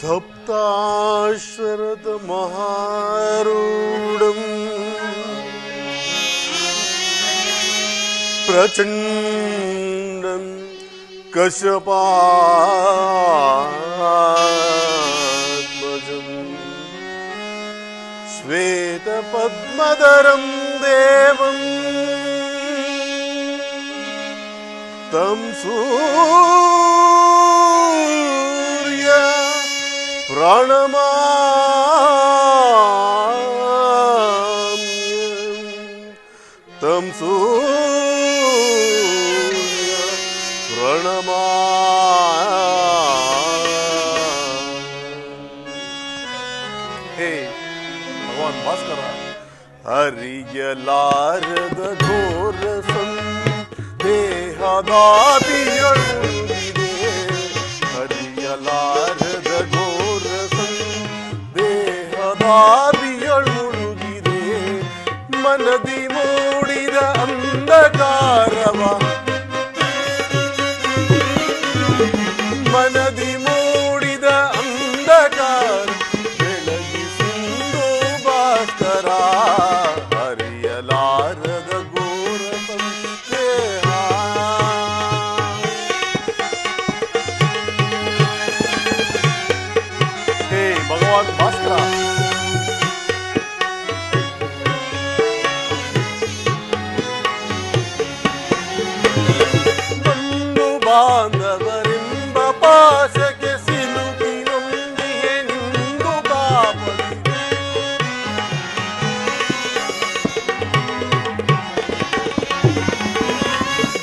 ಸಪ್ತಾಶ್ವರದ ಮಹಾರೂಢಂ ಪ್ರಚಂಡಂ ಕಶ್ಯಪಾತ್ಮಜಂ ಶ್ವೇತಪದ್ಮಧರಂ ದೇವಂ ತಂ ಸೂರ್ಯ ಪ್ರಣಮಾಮ್ಯಂ ತಂ ಸೂರ್ಯ ಹೇ ಭಗವಾನ್ ಭಾಸ್ಕರ, ಅರಿಯಲಾರದ ಘೋರ ದೇಹದಾದಿಯೊಳಗಿದೆ, ಅರಿಯಲಾರದ ಘೋರ ದೇಹದಾದಿಯೊಳಗಿದೆ, ಮನದಿ ಮೂಡಿದ ಅಂಧಕಾರವ ಮನದಿ ಮೂಡಿದ ಅಂಧಕಾರ ಬೆಳಗಿಸಿಂದು ಭಾಸ್ಕರ, ಅರಿಯಲಾರದ ಘೋರ ಸಂದೇಹ. ಹೇ ಭಗವಾನ್ ಭಾಸ್ಕರ, ಬಂಧು ಬಾಂಧವರೆಂಬ ಪಾಶಕ್ಕೆ ಸಿಲುಕಿ ನೊಂದಿಯೇ ನಿಂದು ಕಾಪಲಿದೆ,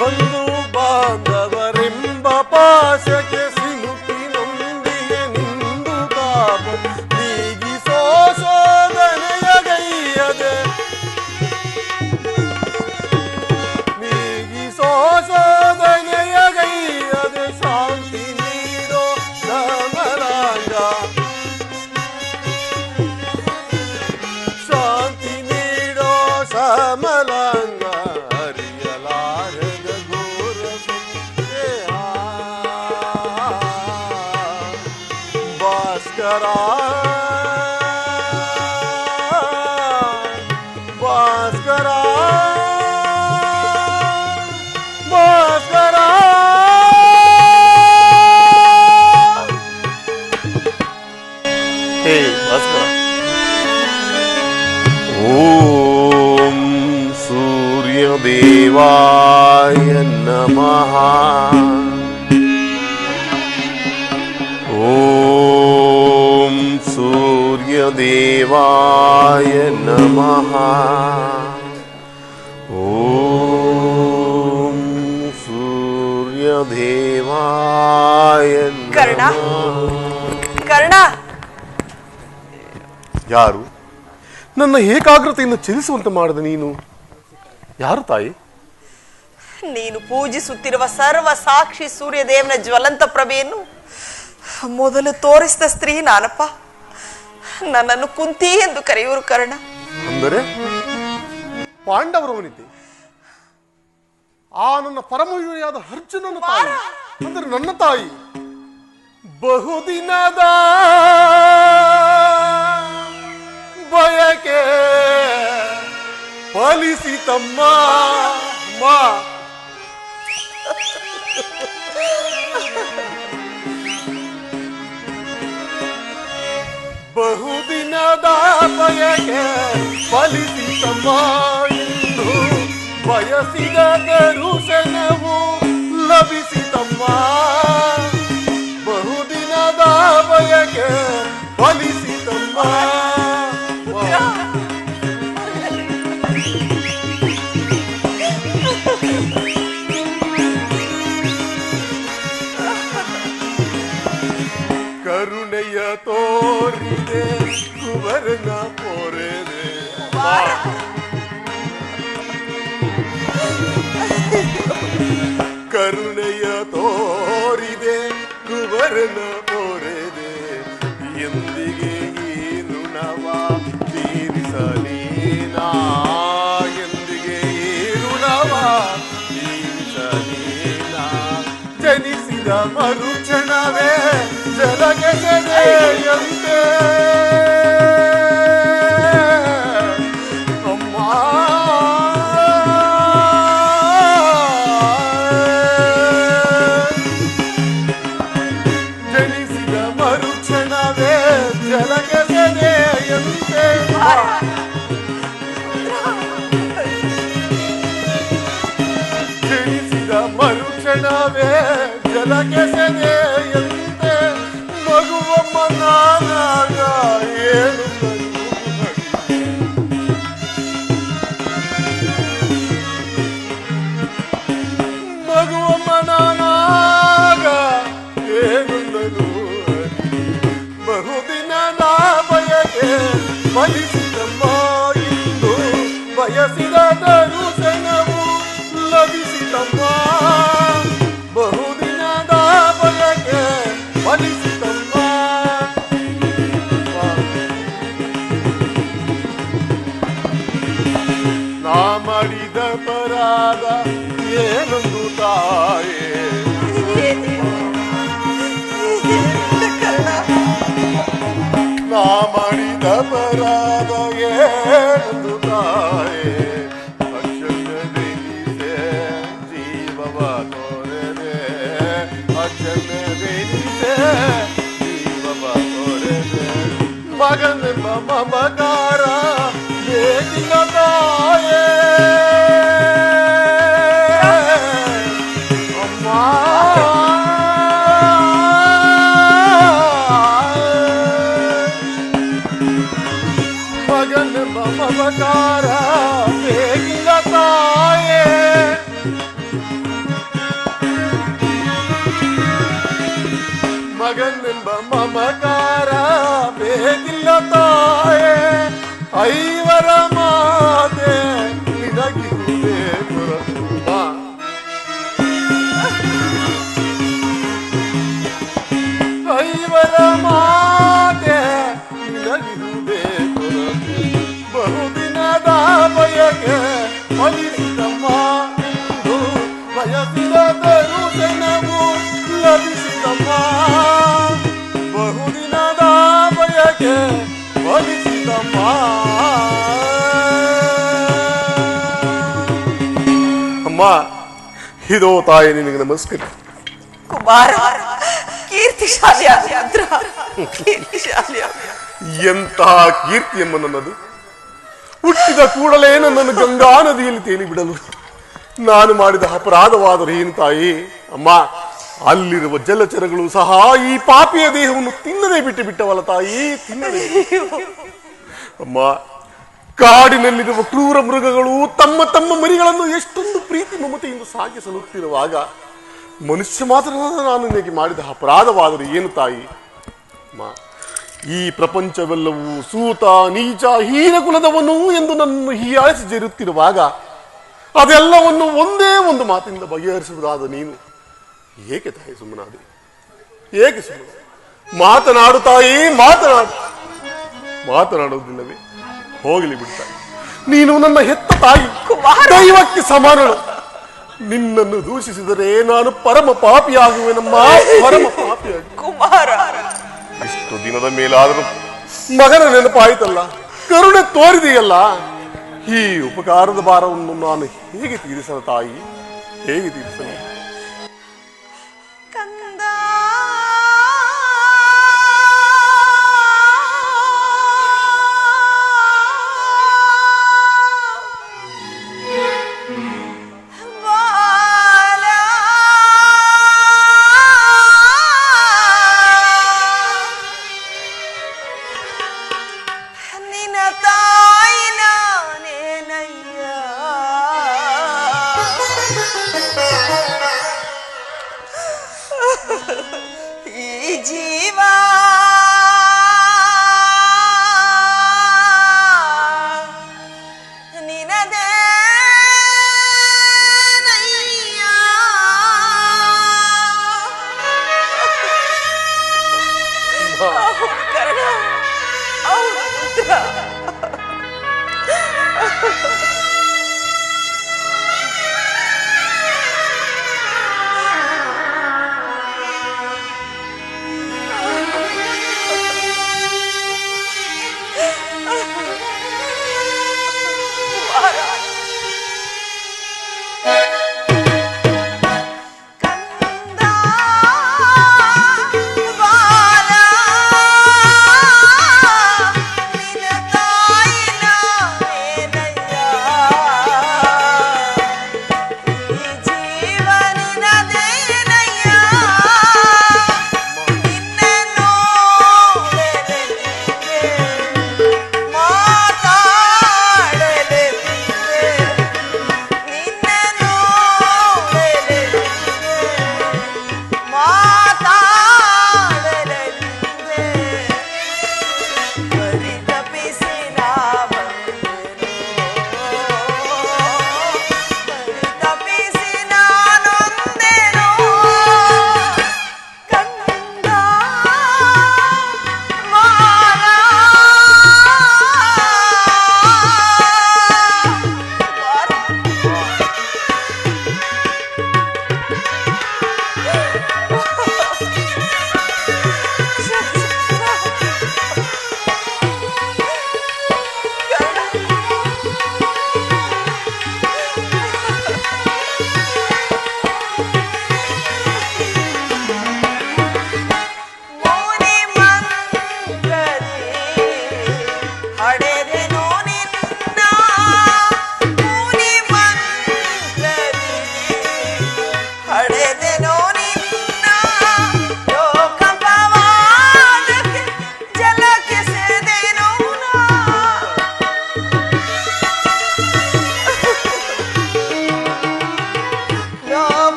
ಬಂಧು ಬಾಂಧವರೆಂಬ ಪಾಶಕ್ಕೆ ಸಿಲುಕಿ ನೊಂದಿಯೇ ನಿಂದು ಕಾಪ ನೀಗಿಸೋ ಶೋಧನೆಯ ಗೈಯದೆ, ನೀಗಿಸೋ ಶೋಧನೆಯ ಗೈಯದೆ, ಶಾಂತಿ ನೀಡೋ ಸಮರಾಂಗ, ಶಾಂತಿ ನೀಡೋ ಸಮಲಾಂಗ, ಅರಿಯಲಾರದ ಘೋರ ಸಂದೇಹ. ಭಾಸ್ಕರ ಭಾಸ್ಕರ ಭಾಸ್ಕರ ಹೇ ಭಾಸ್ಕರ, ಓಂ ಸೂರ್ಯದೇವಾಯ ನಮಃ, ಓಂ ಸೂರ್ಯದೇವಾಯ ನಮಃ, ಓಂ ಸೂರ್ಯದೇವಾಯ ಕರ್ಣ, ನಮಃ. ಕರ್ಣ, ಯಾರು ನನ್ನ ಏಕಾಗ್ರತೆಯನ್ನು ಚಲಿಸುವಂತೆ ಮಾಡಿದ ನೀನು? ಯಾರು ತಾಯಿ? ನೀನು ಪೂಜಿಸುತ್ತಿರುವ ಸರ್ವ ಸಾಕ್ಷಿ ಸೂರ್ಯದೇವನ ಜ್ವಲಂತ ಪ್ರಭೆಯನ್ನು ಮೊದಲು ತೋರಿಸಿದ ಸ್ತ್ರೀ ನಾನಪ್ಪ. ನನ್ನನ್ನು ಕುಂತಿ ಎಂದು ಕರೆಯುವರು ಕರ್ಣ. ಅಂದರೆ ಪಾಂಡವರ ವನಿತೆ, ಆ ನನ್ನ ಪರಮಯುರಿಯಾದ ಅರ್ಜುನನ ತಾಯಿ, ಅಂದರೆ ನನ್ನ ತಾಯಿ. ಬಹುದಿನದ ಬಯಕೆ ಫಲಿಸಿತಮ್ಮ ಮಾ, ಬಹುದಿನದ ಬಯಕೆ ಫಲಿಸಿತಮ್ಮ ಎಂದು ಬಯಸಿದ ದರುಶನವು ಲಭಿಸಿತಮ್ಮ, ಬಹುದಿನದ ಬಯಕೆ ಫಲಿಸಿತಮ್ಮ. ಕರುಣೆಯ ತೋರಿದೆ ಕುವರನ ಪೊರೆದೆ, ಕರುಣೆಯ ತೋರಿದೆ ಕುವರನ ಪೊರೆದೆ, ಎಂದಿಗೆ ಈ ಋಣವ ತೀರಿಸಲೀನಾ, ಎಂದಿಗೆ ಈ ಋಣವ ತೀರಿಸಲೀನಾ, ಜನಿಸಿದ ಮರುಕ್ಷಣವೇ ಜಲಗೆಸದೆ ಸೇಯಂತೆ ಅಮ್ಮ ಜನಿಸಿದ ಮರುಕ್ಷಣವೇ ಜಲಕ್ಕೆ ಸೆದೆಯಂತೆ ಜನಿಸಿದ ಮರುಕ್ಷಣವೇ ಜಲಕ್ಕೆ ಸೆದೆಯಂತೆ ಮಗುವಮ್ಮ ನಾನಾಗ ಏನು ಮಗುವಮ್ಮ ನಾನಾಗ ಏನೊಂದನು ಬಹುದಿನದ ಬಯಕೆ ಫಲಿಸಿದಮ್ಮ ಇಂದು ಬಯಸಿದ ದರುಶನವು ಲಭಿಸಿದಮ್ಮ ಬಹುದಿನದ ಬಯಕೆ ಫಲಿಸಿದಮ್ಮ ನಾ ಮಾಡಿದ ಪರಾಧ ಏನೊಂದು ತಾಯೇ ನಾ ಮಾಡಿದ ಪರಾಧ ಏನೊಂದು ತಾಯೇ ಅಕ್ಷರವೆನಿಸೆ ಜೀವವ ತೊರೆದೆ ಅಕ್ಷರವೆನಿಸೆ ಜೀವವ ತೊರೆದೆ ಮಗನೆಂಬ ಮಮಕಾರ ಬೇಕಿಲ್ಲ ತಾಯೇ ಅಮ್ಮ ಮಗನೆಂಬ ಮಮಕಾರ ಬೇಕಿಲ್ಲ ತಾಯೇ ಮಗನೆಂಬ ಮಮಕಾರ ಬೇಕಿಲ್ಲ ತಾಯೇ ಐವರ ಮಾತೆ ನಿನಗಿರುವುದೇ ಪುರತುಂಬ ಐವರ ಮಾತೆ ನಿನಗಿರುವುದೇ ಪುರತು ಬಹುದಿನದ ಬಯಕೆ ಫಲಿಸಿದಮ್ಮ ಇಂದು ಬಯಸಿದ ದರುಶನವು ಲಭಿಸಿದಮ್ಮ ಬಹುದಿನದ ಬಯಕೆ ಫಲಿಸಿದಮ್ಮ ಅಮ್ಮ ಇದೋ ತಾಯಿ ನಿನಗೆ ನಮಸ್ಕಾರ ಕುಮಾರ ಕೀರ್ತಿಶಾಲಿ ಕೀರ್ತಿಶಾಲಿ ಎಂತಹ ಕೀರ್ತಿಯಮ್ಮ ನನ್ನದು ಹುಟ್ಟಿದ ಕೂಡಲೇ ನನ್ನನ್ನು ಗಂಗಾ ನದಿಯಲ್ಲಿ ತೇಲಿ ಬಿಡಲು ನಾನು ಮಾಡಿದ ಅಪರಾಧವಾದರೂ ಏನು ತಾಯಿ ಅಮ್ಮ ಅಲ್ಲಿರುವ ಜಲಚರಗಳು ಸಹ ಈ ಪಾಪಿಯ ದೇಹವನ್ನು ತಿನ್ನದೆ ಬಿಟ್ಟವಲ್ಲ ತಾಯಿ ತಿನ್ನದೆ ಅಮ್ಮ ಕಾಡಿನಲ್ಲಿರುವ ಕ್ರೂರ ಮೃಗಗಳು ತಮ್ಮ ತಮ್ಮ ಮರಿಗಳನ್ನು ಎಷ್ಟೊಂದು ಪ್ರೀತಿ ಮಮತೆಯಿಂದ ಸಾಗಿಸಲುತ್ತಿರುವಾಗ ಮನುಷ್ಯ ಮಾತ್ರ ನಾನು ನಿನಗೆ ಮಾಡಿದ ಅಪರಾಧವಾದರೂ ಏನು ತಾಯಿ ಅಮ್ಮ ಈ ಪ್ರಪಂಚವೆಲ್ಲವೂ ಸೂತ ನೀಚ ಹೀನ ಕುಲದವನು ಎಂದು ನನ್ನನ್ನು ಹೀಯಾಳಿಸಿ ಜರುತ್ತಿರುವಾಗ ಅದೆಲ್ಲವನ್ನು ಒಂದೇ ಒಂದು ಮಾತಿನಿಂದ ಬಗೆಹರಿಸುವುದಾದ ನೀನು ಏಕೆ ತಾಯಿ ಸುಮ್ಮನಾದೆ ಏಕೆ ಸುಮ್ಮನೆ ಮಾತನಾಡು ತಾಯಿ ಮಾತನಾಡುವುದಿಲ್ಲವೇ ಹೋಗಲಿ ಬಿಡ್ತಾಯಿ ನೀನು ನನ್ನ ಹೆತ್ತ ತಾಯಿ ದೈವಕ್ಕೆ ಸಮಾನಳು ನಿನ್ನನ್ನು ದೂಷಿಸಿದರೆ ನಾನು ಪರಮ ಪಾಪಿಯಾಗುವೆನಮ್ಮ ಪರಮ ಪಾಪಿಯಾಗಿ ಕುಮಾರ ಇಷ್ಟು ದಿನದ ಮೇಲಾದರೂ ಮಗನ ನೆನಪಾಯ್ತಲ್ಲ ಕರುಣೆ ತೋರಿದೆಯಲ್ಲ ಈ ಉಪಕಾರದ ಭಾರವನ್ನು ನಾನು ಹೇಗೆ ತೀರಿಸಲು ತಾಯಿ ಹೇಗೆ ತೀರಿಸಲು ಕಂದ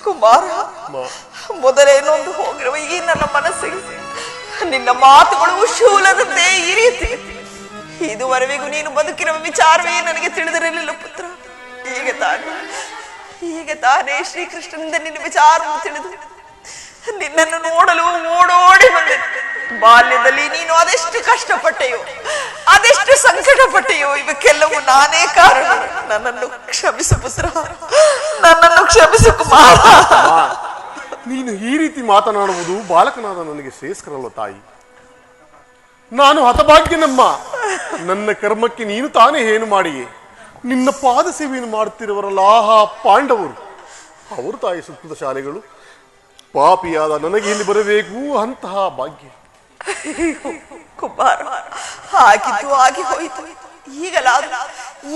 ಕುಮಾರ, ಮೊದಲೇನೊಂದು ಹೋಗಿರುವ ಈ ನನ್ನ ಮನಸ್ಸಿಗೆ ನಿನ್ನ ಮಾತುಗಳು ಶೂಲದಂತೆ ಈ ರೀತಿ. ಇದುವರೆಗೂ ನೀನು ಬದುಕಿರುವ ವಿಚಾರವೇ ನನಗೆ ತಿಳಿದಿರಲಿಲ್ಲ ಪುತ್ರ. ಈಗ ತಾನೇ ಶ್ರೀಕೃಷ್ಣನಿಂದ ನಿನ್ನ ವಿಚಾರವನ್ನು ತಿಳಿದು ನಿನ್ನನ್ನು ನೋಡಲು ಓಡೋಡಿ ಬಂದೆ. ಬಾಲ್ಯದಲ್ಲಿ ನೀನು ಅದೆಷ್ಟು ಕಷ್ಟಪಟ್ಟೆಯೋ, ಅದೆಷ್ಟು ಸಂಕಟ ಪಟ್ಟೆಯೋ, ಇವಕ್ಕೆಲ್ಲವೂ ನಾನೇ ಕಾರಣ. ನನ್ನನ್ನು ಕ್ಷಮಿಸು ಪುತ್ರ, ನನ್ನನ್ನು ಕ್ಷಮಿಸು ಕುಮಾರ. ನೀನು ಈ ರೀತಿ ಮಾತನಾಡುವುದು ಬಾಲಕನಾದ ನನಗೆ ಶ್ರೇಯಸ್ಕರಲ್ಲ ತಾಯಿ. ನಾನು ಹತಭಾಗ್ಯನಮ್ಮ. ನನ್ನ ಕರ್ಮಕ್ಕೆ ನೀನು ತಾನೇ ಏನು ಮಾಡಿಯೇ. ನಿನ್ನ ಪಾದ ಸೇವೆಯನ್ನು ಮಾಡುತ್ತಿರುವರಲ್ಲ ಆಹಾ ಪಾಂಡವರು, ಅವರು ತಾಯಿ ಸುಕೃತ ಶಾಲೆಗಳು. ಪಾಪಿಯಾದ ನನಗೆ ಇಲ್ಲಿ ಬರಬೇಕು ಅಂತಹ ಭಾಗ್ಯ. ಕುಮಾರ, ಆಗಿದ್ದು ಆಗಿ ಹೋಯಿತು.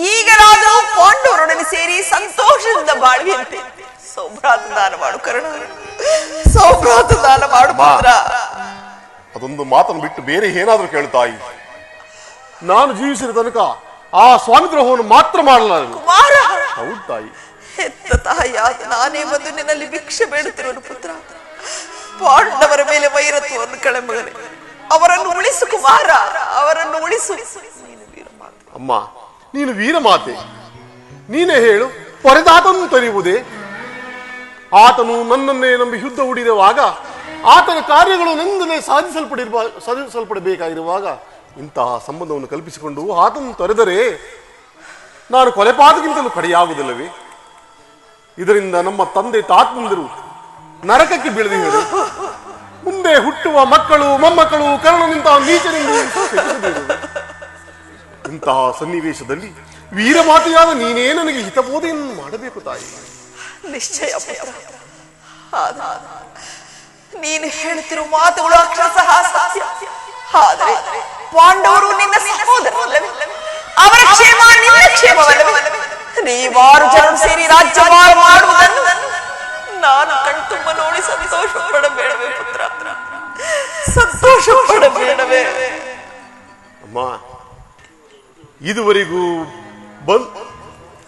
ಈಗಲಾದರೂ ಪಾಂಡವರೊಡನೆ ಸೇರಿ ಸಂತೋಷದಿಂದ ಬಾಳುವಂತೆ ಸೌಭ್ರಾತ ದಾನ ಮಾಡು ಕರ್ಣ, ಸೌಭ್ರಾತ ದಾನ ಮಾಡು ಪುತ್ರ. ಅದೊಂದು ಮಾತನ್ನು ಬಿಟ್ಟು ಬೇರೆ ಏನಾದರೂ ಕೇಳು ತಾಯಿ. ನಾನು ಜೀವಿಸಿದ ತನಕ ಆ ಸ್ವಾಮಿದ್ರೋಹವನ್ನು ಮಾತ್ರ ಮಾಡಲಾರನು. ಕುಮಾರ, ಹೌದು ತಾಯಿ. ಹೆತ್ತ ತಾಯಿಯಾದ ನಾನೇ ಬಂದು ನಿನ್ನಲ್ಲಿ ಭಿಕ್ಷೆ ಬೇಡುತ್ತಿರುವನು ಪುತ್ರ. ಪಾಂಡವರ ಮೇಲೆ ವೈರತ್ವವನ್ನು ಕಳೆಮಗನೆ, ಅವರನ್ನು ಉಳಿಸು ಕುಮಾರ, ಅವರನ್ನು ಉಳಿಸು. ಅಮ್ಮ, ನೀನು ವೀರಮಾತೆ. ನೀನೇ ಹೇಳು, ಪೊರೆದಾತನು ತರೆಯುವುದೇ? ಆತನು ನನ್ನನ್ನೇ ನಂಬಿ ಯುದ್ಧ ಹೂಡಿರುವಾಗ, ಆತನ ಕಾರ್ಯಗಳು ನನ್ನನ್ನೇ ಸಾಧಿಸಲ್ಪಡಬೇಕಾಗಿರುವಾಗ ಇಂತಹ ಸಂಬಂಧವನ್ನು ಕಲ್ಪಿಸಿಕೊಂಡು ಆತನು ತೊರೆದರೆ ನಾನು ಕೊಲೆಪಾತಕ್ಕಿಂತಲೂ ಕಡೆಯಾಗುವುದಿಲ್ಲವೇ? ಇದರಿಂದ ನಮ್ಮ ತಂದೆ ತಾತಂದಿರು ನರಕಕ್ಕೆ ಬೀಳದಿರು. ಮುಂದೆ ಹುಟ್ಟುವ ಮಕ್ಕಳು ಮೊಮ್ಮಕ್ಕಳು ಕರ್ಣನಿಂತಹ ನೀಚನೆಂದು ಇಂತಹ ಸನ್ನಿವೇಶದಲ್ಲಿ ವೀರಮಾತೆಯಾದ ನೀನೇ ನನಗೆ ಹಿತಬೋಧೆಯನ್ನು ಮಾಡಬೇಕು ತಾಯಿ. ನಿಶ್ಚಯ ಪುತ್ರ. ನೀನು ಹೇಳುತ್ತಿರುವ ಮಾತುಗಳು ಅಕ್ಷರಶಃ ಸತ್ಯ. ಆದರೆ ಪಾಂಡವರು ನಿನ್ನ ಸಹೋದರರಲ್ಲವೇ? ಅವರ ಕ್ಷೇಮ ನಿನ್ನ ಕ್ಷೇಮವಲ್ಲವೇ? ನೀವಾರು ಜನರು ಸೇರಿ ರಾಜ್ಯಭಾರ ಮಾಡುವುದನ್ನು ನಾನು ಕಣ್ತುಂಬ ನೋಡಿ ಸಂತೋಷ ಪಡಬೇಡವೇ ಪುತ್ರ? ಸಂತೋಷ ಪಡಬೇಡವೇ? ಅಮ್ಮ, ಇದುವರೆಗೂ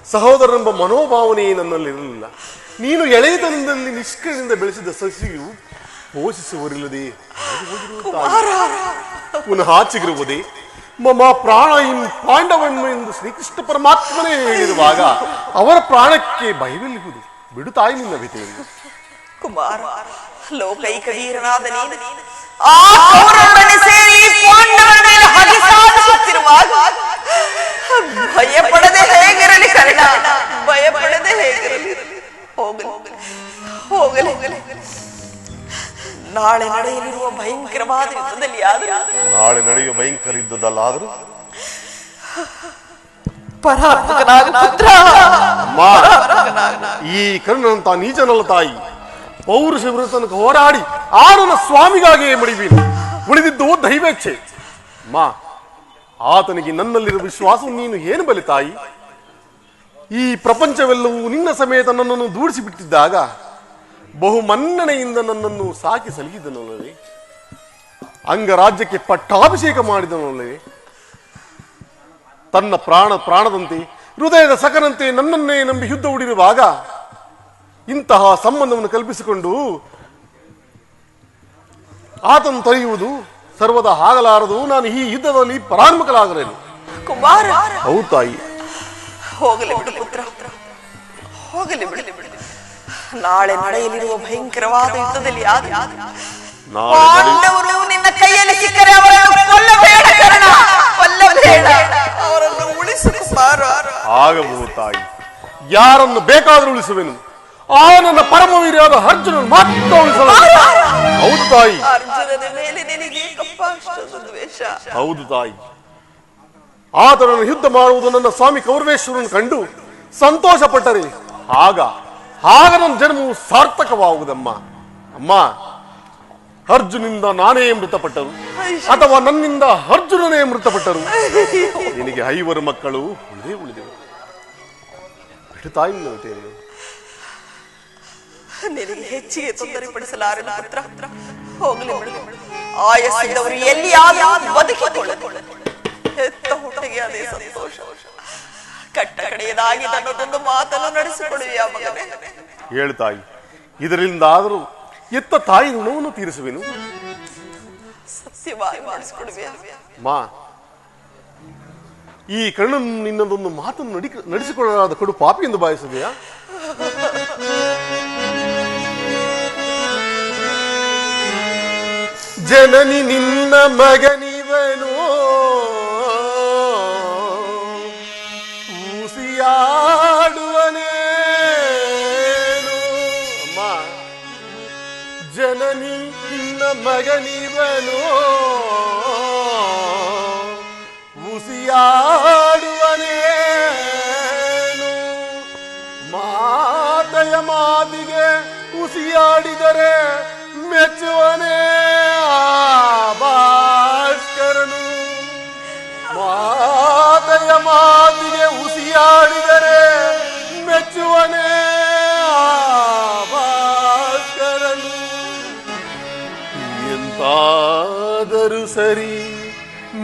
ಸಹೋದರನೆಂಬ ಮನೋಭಾವನೆ ನನ್ನಲ್ಲಿರಲಿಲ್ಲ. ನೀನು ಎಳೆಯತನದಲ್ಲಿ ನಿಷ್ಕರಿಂದ ಬೆಳೆಸಿದ ಸಸಿಯು ಪೋಷಿಸುವರಿಲ್ಲದೆ ಪುನಃ ಚಿಗುರುವುದೇ? ಮಮ ಪ್ರಾಣ ಇನ್ ಪಾಂಡವನ್ಮ ಎಂದು ಶ್ರೀಕೃಷ್ಣ ಪರಮಾತ್ಮನೇ ಹೇಳಿರುವಾಗ ಅವರ ಪ್ರಾಣಕ್ಕೆ ಭಯವಿಲ್ಲುವುದು. ಬಿಡು ತಾಯಿ ನಿನ್ನ ವ್ಯತೆಯನ್ನು. ಕುಮಾರ, ಲೋಕೈಕ ವೀರನಾದ ನೀನು ಆ ಕೌರವರೊಡನೆ ಸೇರಿ ಪಾಂಡವರ ಮೇಲೆ ಹಗೆ ಸಾಧಿಸುತ್ತಿರುವಾಗ ಭಯಪಡದೆ ಹೇಗಿರಲಿ ಕರ್ಣ, ಭಯಪಡದೆ ಹೇಗಿರಲಿ. ಹೋಗಲಿ. ನಾಳೆ ನಡೆಯಲಿರುವ ಭಯಂಕರವಾದ ಯುದ್ಧದಲ್ಲಿ ನಾಳೆ ನಡೆಯುವ ಭಯಂಕರ ಯುದ್ಧದಲ್ಲಾದರೂ ಈ ಕರ್ಣನಂತ ನೀಚನಲ್ಲ ತಾಯಿ. ಪೌರುಷ ವಿರುದ್ಧ ಹೋರಾಡಿ ಆನನ ಸ್ವಾಮಿಗಾಗಿಯೇ ಮಡಿಬೀನು. ಉಳಿದಿದ್ದು ದೈವೇಚ್ಛೆ. ಮಾ, ಆತನಿಗೆ ನನ್ನಲ್ಲಿರುವ ವಿಶ್ವಾಸ ನೀನು ಏನು ಬಲಿ ತಾಯಿ? ಈ ಪ್ರಪಂಚವೆಲ್ಲವೂ ನಿನ್ನ ಸಮೇತ ನನ್ನನ್ನು ದೂಡಿಸಿ ಬಿಟ್ಟಿದ್ದಾಗ ಬಹು ಮನ್ನಣೆಯಿಂದ ನನ್ನನ್ನು ಸಾಕಿ ಸಲಹಿದನಲ್ಲವೇ? ಅಂಗರಾಜ್ಯಕ್ಕೆ ಪಟ್ಟಾಭಿಷೇಕ ಮಾಡಿದನಲ್ಲವೇ? ತನ್ನ ಪ್ರಾಣದಂತೆ ಹೃದಯದ ಸಖನಂತೆ ನನ್ನನ್ನೇ ನಂಬಿ ಯುದ್ಧ ಹೂಡಿರುವಾಗ ಇಂತಹ ಸಂಬಂಧವನ್ನು ಕಲ್ಪಿಸಿಕೊಂಡು ಆತನು ತೊರೆಯುವುದು ಸರ್ವದಾ ಆಗಲಾರದು. ನಾನು ಈ ಯುದ್ಧದಲ್ಲಿ ಪರಾನ್ಮುಖಲಾಗಲೇನು. ಕುಮಾರ, ಹೌದು ತಾಯಿ. ಹೋಗಲಿ ಬಿಡು ಪುತ್ರ, ಹೋಗಲಿ ಬಿಡು. ನಾಳೆ ನಡೆಯಲಿರುವ ಭಯಂಕರವಾದ ಯುದ್ಧದಲ್ಲಿ ಪಾಂಡವರು ನಿನ್ನ ಕೈಯಲ್ಲಿ ಸಿಕ್ಕರೆ ಅವರನ್ನು ಕೊಲ್ಲಬೇಡ ಕರ್ಣ, ಕೊಲ್ಲಬೇಡ, ಅವರನ್ನು ಉಳಿಸು ಕುಮಾರ. ಆಗಬಹುದು ತಾಯಿ, ಯಾರನ್ನು ಬೇಕಾದರೂ ಉಳಿಸುವೆನು. ಆ ನನ್ನ ಪರಮವೀರ್ಯಾದ ಅರ್ಜುನನು ಮಾತ್ರ ಉಳಿಸಲು. ಹೌದು ತಾಯಿ. ಅರ್ಜುನನ ಮೇಲೆ ನಿನಗೆ ಅಷ್ಟೊಂದು ದ್ವೇಷ? ಹೌದು ತಾಯಿ. ಆತನನ್ನು ಯುದ್ಧ ಮಾಡುವುದು ನನ್ನ ಸ್ವಾಮಿ ಕೌರವೇಶ್ವರನ್ನು ಕಂಡು ಸಂತೋಷ ಪಟ್ಟರೆ ಆಗ ನನ್ನ ಜನ್ಮವು ಸಾರ್ಥಕವಾಗುವುದಮ್ಮ. ಅಮ್ಮ, ಅರ್ಜುನಿಂದ ನಾನೇ ಮೃತಪಟ್ಟರು ಅಥವಾ ನನ್ನಿಂದ ಅರ್ಜುನನೇ ಮೃತಪಟ್ಟರು, ನಿನಗೆ 5 ಮಕ್ಕಳು ಉಳಿದೆವು. ಬಿಡು ತಾಯಿ ನಿನ್ನ. ನಿನಗೆ ಹೆಚ್ಚಿಗೆ ತೊಂದರೆ ಪಡಿಸಲಾರೆ ಪುತ್ರ. ಹೋಗಲಿ ಬಿಡು. ಆಯಸ್ಸಿದ್ದವರು ಎಲ್ಲಿಯಾದರೂ ಬದುಕಿಕೊಳ್ಳಲಿ. ಹೆತ್ತ ಹುಟ್ಟಿಗೆ ಅದೇ ಸಂತೋಷ. ಕಟ್ಟ ಕಡೆಯದಾಗಿ ನನ್ನದೊಂದು ಮಾತನ್ನು ನಡೆಸಿಕೊಡುವ ಮಗನೇ. ಹೇಳು ತಾಯಿ, ಇದರಿಂದಾದರೂ ಎತ್ತ ತಾಯಿ ಋಣವನ್ನು ತೀರಿಸುವೆನು. ಸತ್ಯವಾಗಿ ಮಾಡಿಸಿಕೊಡುವೆಯಾ? ಮಾ, ಈ ಕರ್ಣನು ನಿನ್ನದೊಂದು ಮಾತನ್ನು ನಡೆಸಿಕೊಳ್ಳಲಾದ ಕಡು ಪಾಪಿ ಎಂದು ಭಾವಿಸಿದೆಯಾ? ಜನನಿ ನಿನ್ನ ಮಗನಿವನು, ಊಸಿಯಾಡುವನೇನು. ಅಮ್ಮ, ಜನನಿ ನಿನ್ನ ಮಗನಿವನು, ಊಸಿಯಾಡುವನೇನು. ಮಾತೆಯ ಮಾತಿಗೆ ಉಸಿಯಾಡಿದರೆ ಮೆಚ್ಚುವನೇ ಭಾಸ್ಕರನು. ಮಾತೆಯ ಮಾತಿಗೆ ಉಸಿಯಾಡಿದರೆ ಮೆಚ್ಚುವನೇ ಭಾಸ್ಕರನು. ಎಂತಾದರೂ ಸರಿ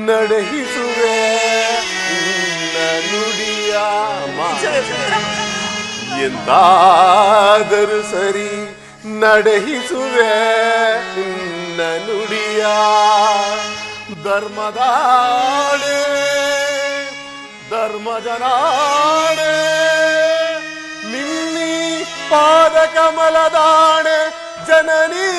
ನಡೆಹಿಸುವೆ ನುಡಿಯ. ಎಂತಾದರೂ ಸರಿ ನಡೆಹಿಸುವೆ ನುಡಿಯ. ಧರ್ಮದಾಣೆ ಧರ್ಮಜನಾಣೆ ನಿನ್ನಿ ಪಾದ ಕಮಲದಾಣೆ ಜನನಿ.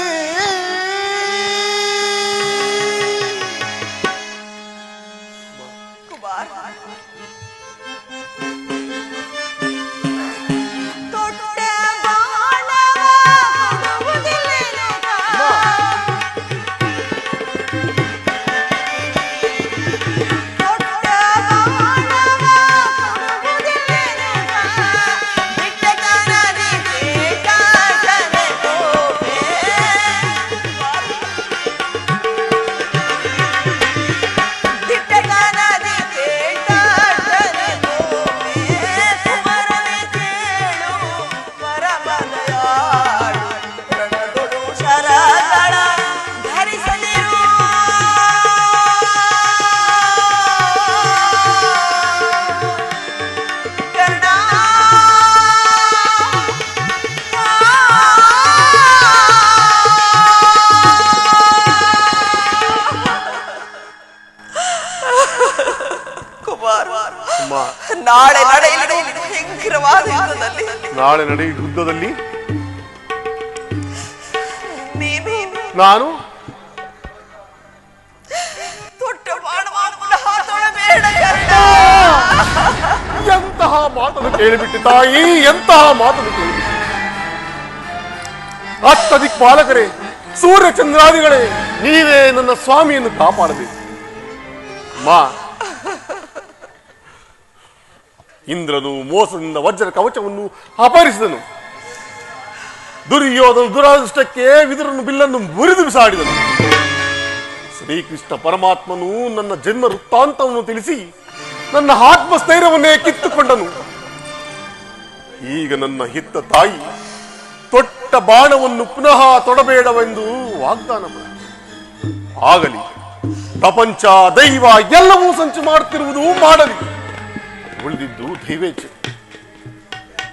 ನಾಳೆ ನಡೆಯುವ ಭಯಂಕರವಾದ ಯುದ್ಧದಲ್ಲಿ ನಾಳೆ ನಡೆಯುವ ಯುದ್ಧದಲ್ಲಿ ನಾನು ತೊಟ್ಟ ಬಾಣವನ್ನು ಪುನಃ ತೊಡಬೇಡ. ಎಂತಹ ಮಾತನ್ನು ಕೇಳಿಬಿಟ್ಟು ತಾಯಿ, ಎಂತಹ ಮಾತನ್ನು ಕೇಳಿಬಿಟ್ಟು. ಅಷ್ಟದಿಕ್ಪಾಲಕರೇ, ಸೂರ್ಯ ಚಂದ್ರಾದಿಗಳೇ, ನೀವೇ ನನ್ನ ಸ್ವಾಮಿಯನ್ನು ಕಾಪಾಡಬೇಕು. ಮಾ, ಇಂದ್ರನು ಮೋಸದಿಂದ ವಜ್ರ ಕವಚವನ್ನು ಅಪಹರಿಸಿದನು. ದುರ್ಯೋಧನ ದುರಾದೃಷ್ಟಕ್ಕೆ ವಿದುರನು ಬಿಲ್ಲನ್ನು ಮುರಿದು ಬಿಸಾಡಿದನು. ಶ್ರೀಕೃಷ್ಣ ಪರಮಾತ್ಮನು ನನ್ನ ಜನ್ಮ ವೃತ್ತಾಂತವನ್ನು ತಿಳಿಸಿ ನನ್ನ ಆತ್ಮಸ್ಥೈರ್ಯವನ್ನೇ ಕಿತ್ತುಕೊಂಡನು. ಈಗ ನನ್ನ ಹಿತ್ತ ತಾಯಿ ತೊಟ್ಟ ಬಾಣವನ್ನು ಪುನಃ ತೊಡಬೇಡವೆಂದು ವಾಗ್ದಾನ ಮಾಡಿ. ಆಗಲಿ, ಪ್ರಪಂಚ ದೈವ ಎಲ್ಲವೂ ಸಂಚು ಮಾಡುತ್ತಿರುವುದು ಮಾಡಲಿ, ಉಳಿದಿದ್ದು ದೈವೇಚ್ಛೆ.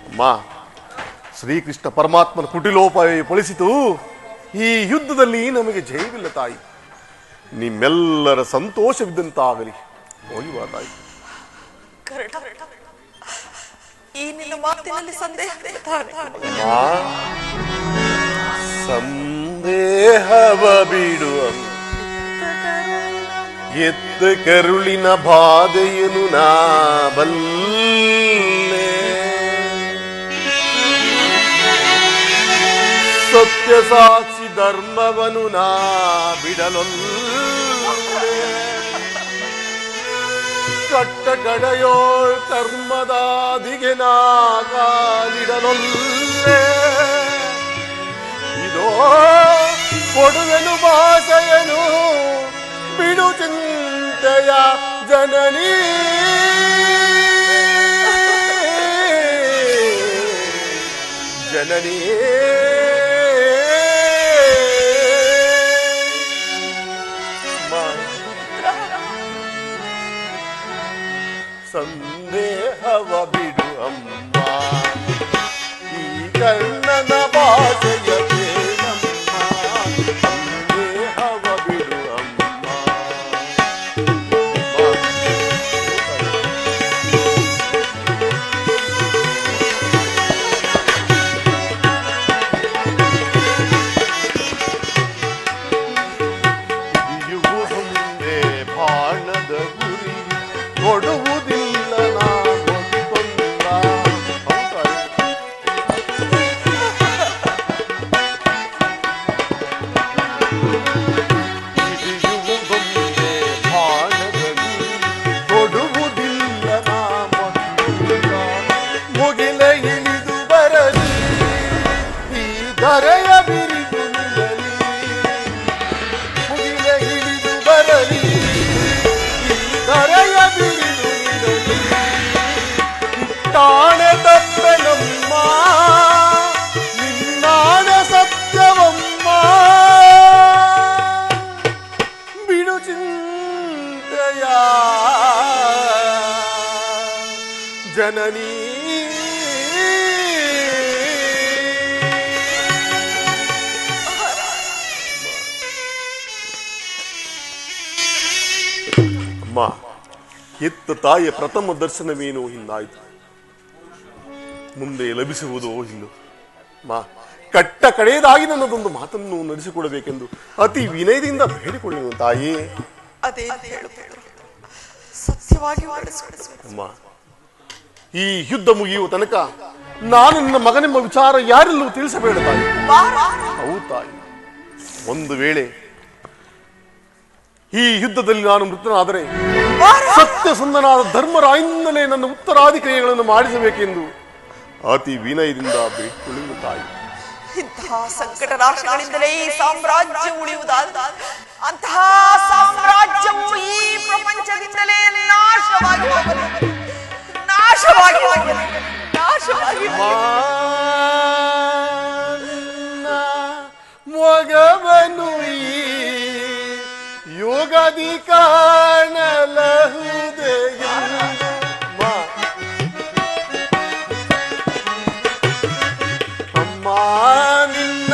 ಅಮ್ಮ, ಶ್ರೀಕೃಷ್ಣ ಪರಮಾತ್ಮನ ಕುಟಿಲೋಪಾಯ ಫಲಿಸಿತು. ಈ ಯುದ್ಧದಲ್ಲಿ ನಮಗೆ ಜಯವಿಲ್ಲ ತಾಯಿ. ನಿಮ್ಮೆಲ್ಲರ ಸಂತೋಷವಿದ್ದಂತಾಗಲಿ. ಹೋಗಿ ಬಾ ತಾಯಿ. ಈ ನಿನ್ನ ಮಾತಿನಲ್ಲಿ ಸಂದೇಹ ಸಂದೇಹವ ಬಿಡು. ಎತ್ತ ಕರುಳಿನ ಬಾಧೆಯನು ನಾ ಬಲ್ಲೆ. ಸತ್ಯ ಸಾಕ್ಷಿ ಧರ್ಮವನು ನಾ ಬಿಡಲೊಲ್ಲೆ. ಕಟ್ಟ ಕಡೆಯೋಳ್ ಕರ್ಮದಾದಿಗೆ ನಾ ಕಾಲಿಡಲೊಲ್ಲೆ. ಇದೋ ಕೊಡುವೆನು ಭಾಷೆಯನು ಬಿಡು ಚಿಂತೆಯ ಜನನಿ. ಜನನಿ ಸಂದೇಹವ ಬಿಡು ಅಮ್ಮ. ಈ ಕರ್ಣನ ಭಾಷೆಯ ಧರೆಯ ಬಿರಿದು ನಿಲ್ಲಲಿ, ಮುಗಿಲ ಹಿಡಿದು ಬರಲಿ, ಈ ಧರೆಯ ಬಿರಿದು ನಿಲ್ಲಲಿ. ಇಟ್ಟಾಣೆ ತಪ್ಪೆನಮ್ಮ, ನಿನ್ನಾಣೆ ಸತ್ಯವಮ್ಮ, ಬಿಡು ಚಿಂತೆಯ ಜನನೀ. ಅಮ್ಮ, ಎತ್ತ ತಾಯಿಯ ಪ್ರಥಮ ದರ್ಶನವೇನೋ ಹಿಂದಾಯಿತು, ಮುಂದೆ ಲಭಿಸುವುದೋ ಇಲ್ಲೋ. ಮಾ, ಕಟ್ಟ ಕಡೆಯದಾಗಿ ನನ್ನದೊಂದು ಮಾತನ್ನು ನಡೆಸಿಕೊಡಬೇಕೆಂದು ಅತಿ ವಿನಯದಿಂದ ಬೇಡಿಕೊಳ್ಳುವ ತಾಯಿ. ಅದೇ ಹೇಳು, ಸತ್ಯವಾಗಿ ಅಮ್ಮ, ಈ ಯುದ್ಧ ಮುಗಿಯುವ ತನಕ ನಾನು ನನ್ನ ಮಗನೆಂಬ ವಿಚಾರ ಯಾರೆಲ್ಲೂ ತಿಳಿಸಬೇಡ ತಾಯಿ. ಹೌದು ತಾಯಿ, ಒಂದು ವೇಳೆ ಈ ಯುದ್ಧದಲ್ಲಿ ನಾನು ಮೃತನಾದರೆ ಸತ್ಯಸಂಧನಾದ ಧರ್ಮರಾಯಿಂದಲೇ ನನ್ನ ಉತ್ತರಾಧಿಕಾರಿಗಳನ್ನು ಮಾಡಿಸಬೇಕೆಂದು ಅತಿ ವಿನಯದಿಂದ ಬೇಡಿಕೊಳ್ಳುವ ತಾಯಿ. ಇಂತಹ ಸಂಕಟ ರಾಶಿಗಳಿಂದಲೇ ಈ ಸಾಮ್ರಾಜ್ಯ ಉಳಿಯುವುದಾದ, ಅಂತಹ ಸಾಮ್ರಾಜ್ಯವು ಈ ಪ್ರಪಂಚದಿಂದಲೇ ನಾಶವಾಗಿ ಹೋಗಲಿ, ನಾಶವಾಗಿ ಹೋಗಲಿ, ನಾಶವಾಗಿ ಮೊಗವನು ಈ ಯೋಗದಿ ಕಾಣಲಹುದೆಯ. ಅಮ್ಮ, ನಿನ್ನ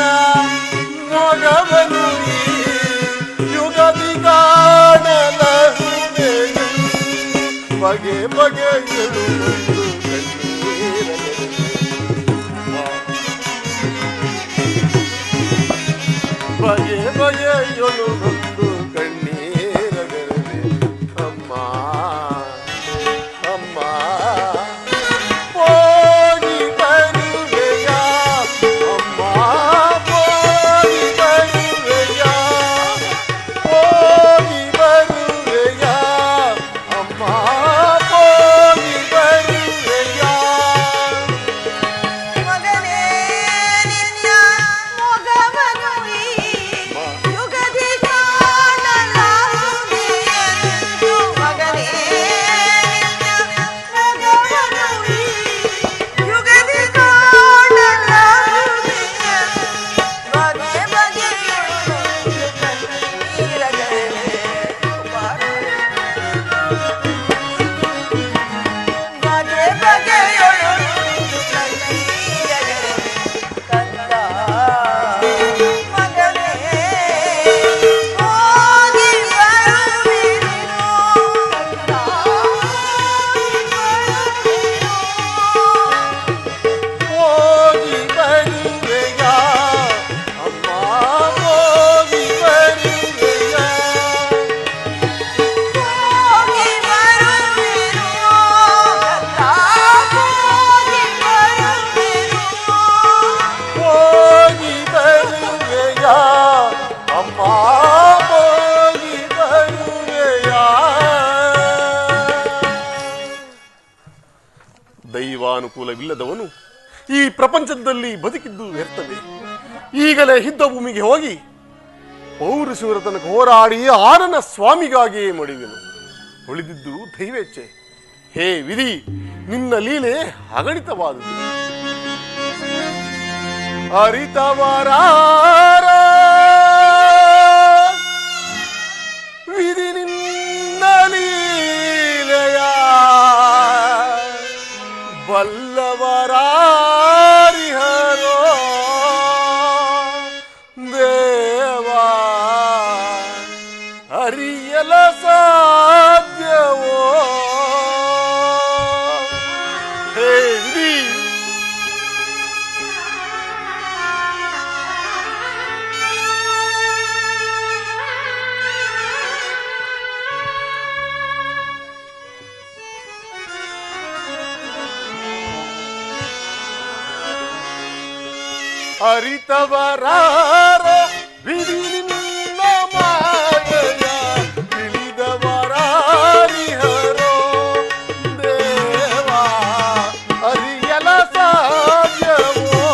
ಮೊಗವನು ಈ ಯುಗದಿ ಕಾಣಲಹುದೆಯ. ಬಗೆ ಬಗೆಗಳು ಬಗೆ ಬಗೆಯೊಳು ಬಂದು ಕಣ್ಣೀರಗರದೆ. ಅಮ್ಮ, ಅಮ್ಮ, ಹೋಗಿ ಬರುವೆಯ, ಅಮ್ಮ, ಹೋಗಿ ಬರುವೆಯ, ಹೋಗಿ ಬರುವೆಯ, ಅಮ್ಮ, ಹೋಗಿ ಬರುವೆಯ. ಮಗನೇ, ನಿನ್ನ ಮೊಗವನು ಈ ಯುಗದಿ ಕಾಣಲಾಗುವುದೆಂದು. ಮಗನೇ, ನಿನ್ನ ಮೊಗವನು ಈ ಯುಗದಿ ಕಾಣಲಾಗುವುದೆಂದು. ಬಗೆ ಬಗೆಯೊಳು ಕಣ್ಣೀರಗರೆ ಬಗೆ ಬಗೆಯೊಳು ಕಣ್ಣೀರಗರೆ ಕಂದ. ಮಗನೇ, ಹೋಗಿ ಬರುವೆನು ಕಂದ, ಹೋಗಿ ಬರುವೆಯ, ಅಮ್ಮ, ಹೋಗಿ ಬರುವೆಯ. ಹೋಗಿ ಬರುವೆನು ಕಂದ, ಹೋಗಿ ಬರುವೆನು. ಹೋಗಿ ಬರುವೆಯ, ಅಮ್ಮ, ಹೋಗಿ ಬರುವೆಯ. ದೈವಾನುಕೂಲವಿಲ್ಲದವನು ಈ ಪ್ರಪಂಚದಲ್ಲಿ ಬದುಕಿದ್ದು ವ್ಯರ್ಥವೇ. ಈಗಲೇ ಯುದ್ಧ ಭೂಮಿಗೆ ಹೋಗಿ ಪೌರುಷವರ ತನಕ ಹೋರಾಡಿ ಆನನ ಸ್ವಾಮಿಗಾಗಿಯೇ ಮಡಿವೆನು. ಉಳಿದಿದ್ದು ದೈವೇಚ್ಛೆ. ಹೇ ವಿಧಿ, ನಿನ್ನ ಲೀಲೆ ಅಗಣಿತವಾದುದು. ಅರಿತವರಾರ ವಿಧಿ ನಿನ್ನ ಲೀಲೆಯ, ಬಲ್ಲವರಾರಿಹರೋ ದೇವಾ, ಅರಿಯಲ ಸಾಧ್ಯವೋ. ಹೇ ವಿಧಿ, ಅರಿತವರಾರೋ ವಿಧಿ ನಿನ್ನ ಮಾಯೆಯ, ತಿಳಿದವರಾರಿಹರೋ ದೇವಾ, ಅರಿಯಲ ಸಾಧ್ಯವೋ.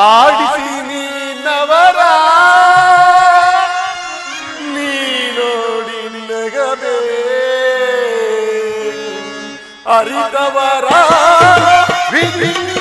ಆಡಿಸಿ ನೀನವರ ನೀ ನೋಡಿ ನಗದೆ ಅರಿತವರ ವಿಧಿ